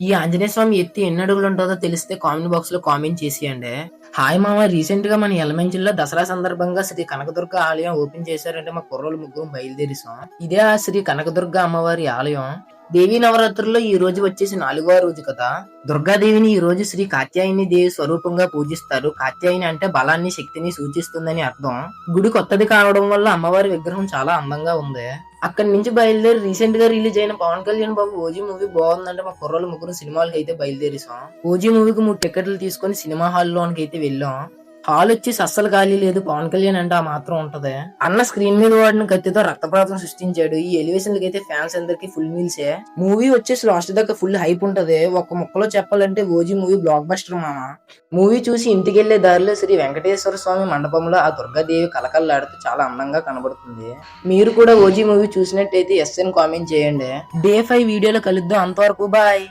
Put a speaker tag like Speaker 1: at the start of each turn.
Speaker 1: ఈ ఆంజనేయ స్వామి ఎత్తు ఎన్ని అడుగులు ఉంటుందో తెలిస్తే కామెంట్ బాక్స్ లో కామెంట్ చేసేయండి. హాయ్ మామ, రీసెంట్ గా మన ఎలమంచిలో దసరా సందర్భంగా శ్రీ కనకదుర్గ ఆలయం ఓపెన్ చేశారంటే మా కుర్రోళ్ళు ముగ్గురు బయలుదేరిసాం. ఇదే ఆ శ్రీ కనకదుర్గ అమ్మవారి ఆలయం. దేవీ నవరాత్రుల్లో ఈ రోజు వచ్చేసి 4వ రోజు కదా. దుర్గాదేవిని ఈ రోజు శ్రీ కాత్యాయని దేవి స్వరూపంగా పూజిస్తారు. కాత్యాయని అంటే బలాన్ని, శక్తిని సూచిస్తుందని అర్థం. గుడి కొత్తది కావడం వల్ల అమ్మవారి విగ్రహం చాలా అందంగా ఉంది. అక్కడి నుంచి బయలుదేరి రీసెంట్ గా రిలీజ్ అయిన పవన్ కళ్యాణ్ బాబు ఓజీ మూవీ బాగుందంటే మా కుర్రోళ్ళు ముగ్గురు సినిమాలకి అయితే బయలుదేరిసాం. ఓజీ మూవీకి 3 టికెట్లు తీసుకొని సినిమా హాల్లోనికి అయితే వెళ్ళాం. హాల్ వచ్చేసి అస్సలు ఖాళీ లేదు. పవన్ కళ్యాణ్ అంటే ఆ మాత్రం ఉంటది. అన్న స్క్రీన్ మీద వాడిన కత్తితో రక్తపాతం సృష్టించాడు. ఈ ఎలివేషన్ అయితే ఫ్యాన్స్ అందరికి ఫుల్ మీల్సే. మూవీ వచ్చేసి లాస్ట్ దాకా ఫుల్ హైప్ ఉంటది. ఒక్క ముక్కలో చెప్పాలంటే ఓజీ మూవీ బ్లాక్ బస్టర్ మామ. మూవీ చూసి ఇంటికి వెళ్లే దారిలో శ్రీ వెంకటేశ్వర స్వామి మండపంలో ఆ దుర్గాదేవి కలకల్లాడుతూ చాలా అందంగా కనబడుతుంది. మీరు కూడా ఓజీ మూవీ చూసినట్టయితే ఎస్ అని కామెంట్ చేయండి. డే 5 వీడియోలో కలుద్దాం. అంతవరకు బాయ్.